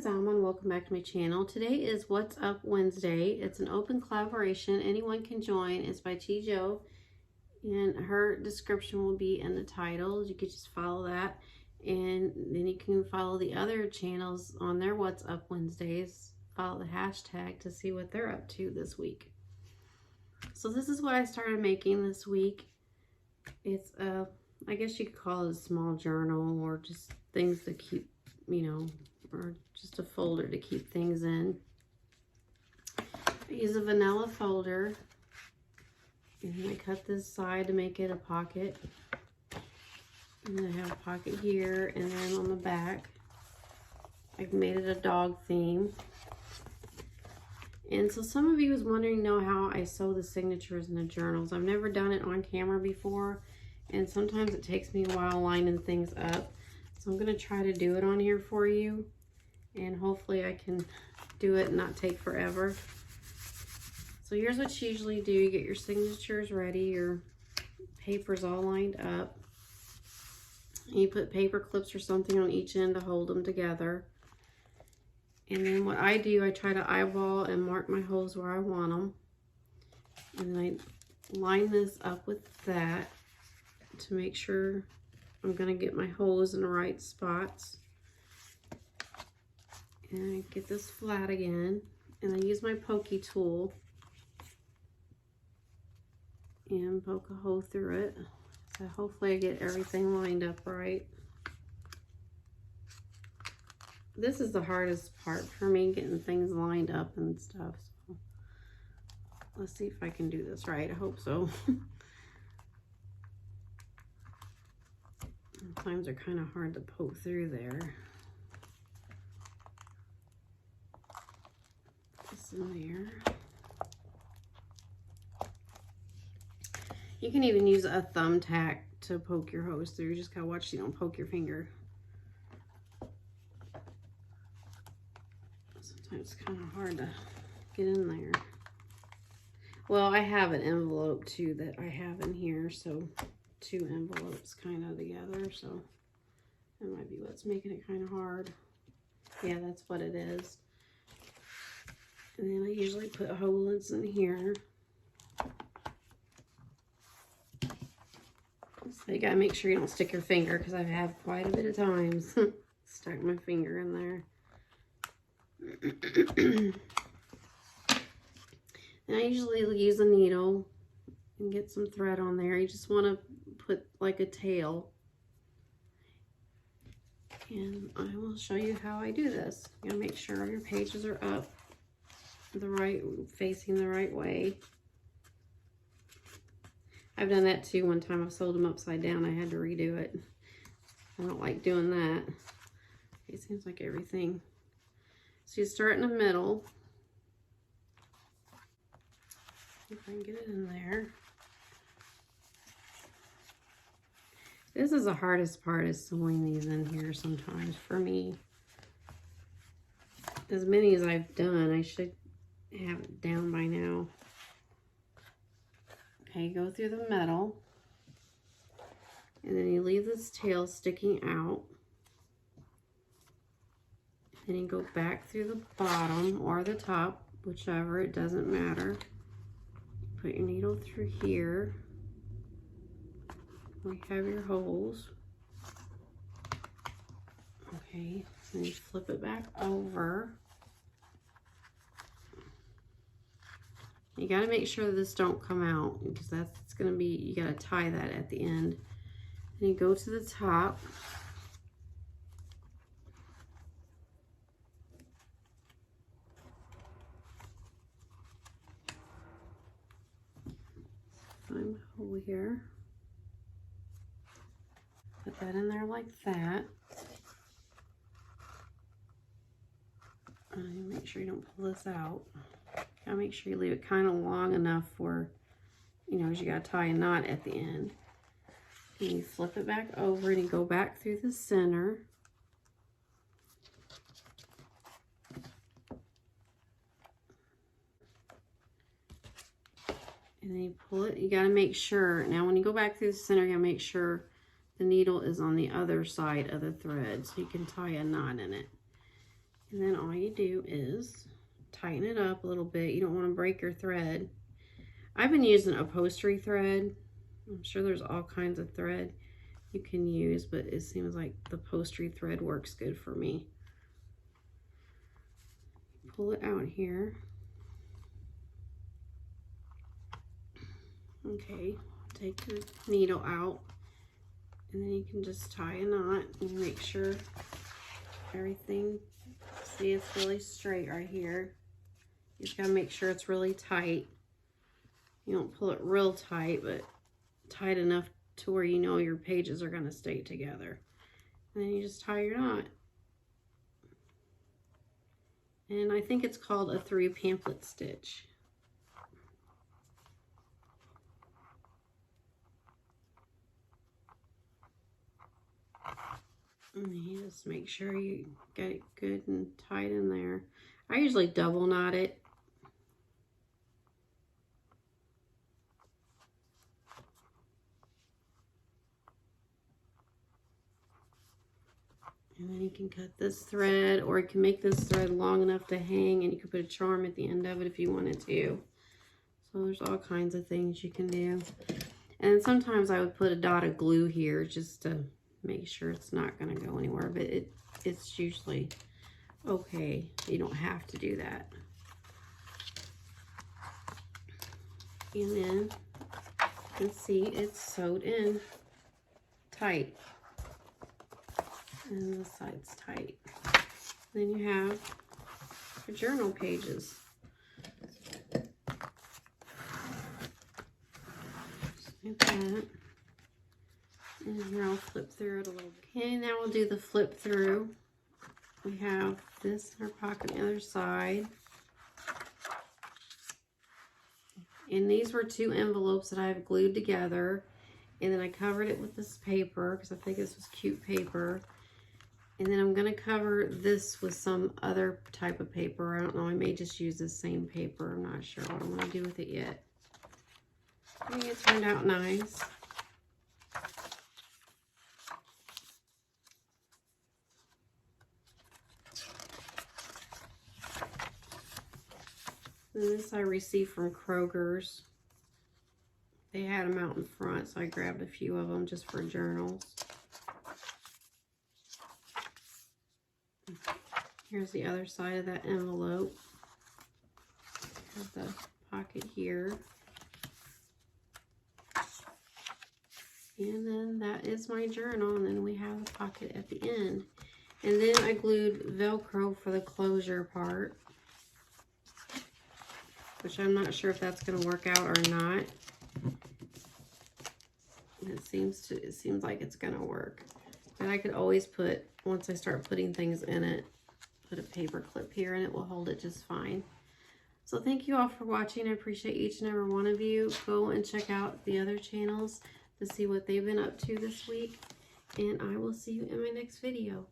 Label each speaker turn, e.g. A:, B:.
A: is Alma and welcome back to my channel. Today is What's Up Wednesday. It's an open collaboration. Anyone can join. It's by Joe, and her description will be in the title. You can just follow that, and then you can follow the other channels on their What's Up Wednesdays. Follow the hashtag to see what they're up to this week. So this is what I started making this week. It's a, I guess you could call it a small journal, or just things to keep, you know, or just a folder to keep things in. I use a vanilla folder, and I cut this side to make it a pocket. And then I have a pocket here, and then on the back, I've made it a dog theme. And so some of you was wondering, how I sew the signatures in the journals. I've never done it on camera before, and sometimes it takes me a while lining things up. So I'm gonna try to do it on here for you, and hopefully I can do it and not take forever. So here's what you usually do. You get your signatures ready, your papers all lined up. You put paper clips or something on each end to hold them together. And then what I do, I try to eyeball and mark my holes where I want them. And then I line this up with that to make sure I'm gonna get my holes in the right spots. And I get this flat again, and I use my pokey tool and poke a hole through it. So hopefully I get everything lined up right. This is the hardest part for me, getting things lined up and stuff. So let's see if I can do this right. I hope so. Sometimes they're kind of hard to poke through there. This in there. You can even use a thumbtack to poke your hose through. You just gotta watch so you don't poke your finger. Sometimes it's kind of hard to get in there. Well, I have an envelope too that I have in here, so two envelopes kind of together, so that might be what's making it kind of hard. Yeah, that's what it is. And then I usually put holes in here. So you gotta make sure you don't stick your finger, because I have quite a bit of times stuck my finger in there. And I usually use a needle and get some thread on there. You just want to put like a tail. And I will show you how I do this. You gotta make sure your pages are up facing the right way. I've done that too. One time I sewed them upside down. I had to redo it. I don't like doing that. It seems like everything. So you start in the middle. See if I can get it in there. This is the hardest part, is sewing these in here sometimes for me. As many as I've done, I should have it down by now. Okay, go through the middle, and then you leave this tail sticking out. Then you go back through the bottom or the top, whichever, it doesn't matter. Put your needle through here. We have your holes. Okay, then you flip it back over. You got to make sure that this don't come out, because that's going to be, you got to tie that at the end. Then you go to the top. Find my hole here. Put that in there like that. And make sure you don't pull this out. Gotta make sure you leave it kind of long enough for, you know, you gotta tie a knot at the end. And you flip it back over, and you go back through the center. And then you pull it. You gotta make sure, now when you go back through the center, you gotta make sure the needle is on the other side of the thread so you can tie a knot in it. And then all you do is tighten it up a little bit. You don't want to break your thread. I've been using upholstery thread. I'm sure there's all kinds of thread you can use, but it seems like the upholstery thread works good for me. Pull it out here. Okay, take your needle out, and then you can just tie a knot and make sure everything, see, it's really straight right here. You just gotta make sure it's really tight. You don't pull it real tight, but tight enough to where you know your pages are gonna stay together. And then you just tie your knot. And I think it's called a 3 pamphlet stitch. And you just make sure you get it good and tight in there. I usually double knot it. And then you can cut this thread, or you can make this thread long enough to hang, and you can put a charm at the end of it if you wanted to. So there's all kinds of things you can do. And sometimes I would put a dot of glue here just to make sure it's not going to go anywhere, but it's usually okay. You don't have to do that. And then you can see it's sewed in tight. And the side's tight. Then you have your journal pages. Just like that. And here I'll flip through it a little bit. Okay, now we'll do the flip through. We have this in our pocket on the other side. And these were 2 envelopes that I have glued together. And then I covered it with this paper because I think this was cute paper. And then I'm going to cover this with some other type of paper. I don't know, I may just use the same paper. I'm not sure what I'm going to do with it yet. I think it turned out nice. And this I received from Kroger's. They had them out in front, so I grabbed a few of them just for journals. Here's the other side of that envelope. Have the pocket here. And then that is my journal, and then we have a pocket at the end. And then I glued Velcro for the closure part, which I'm not sure if that's going to work out or not. It seems like it's going to work. But I could always put, once I start putting things in it, put a paper clip here and it will hold it just fine. So thank you all for watching. I appreciate each and every one of you. Go and check out the other channels to see what they've been up to this week. And I will see you in my next video.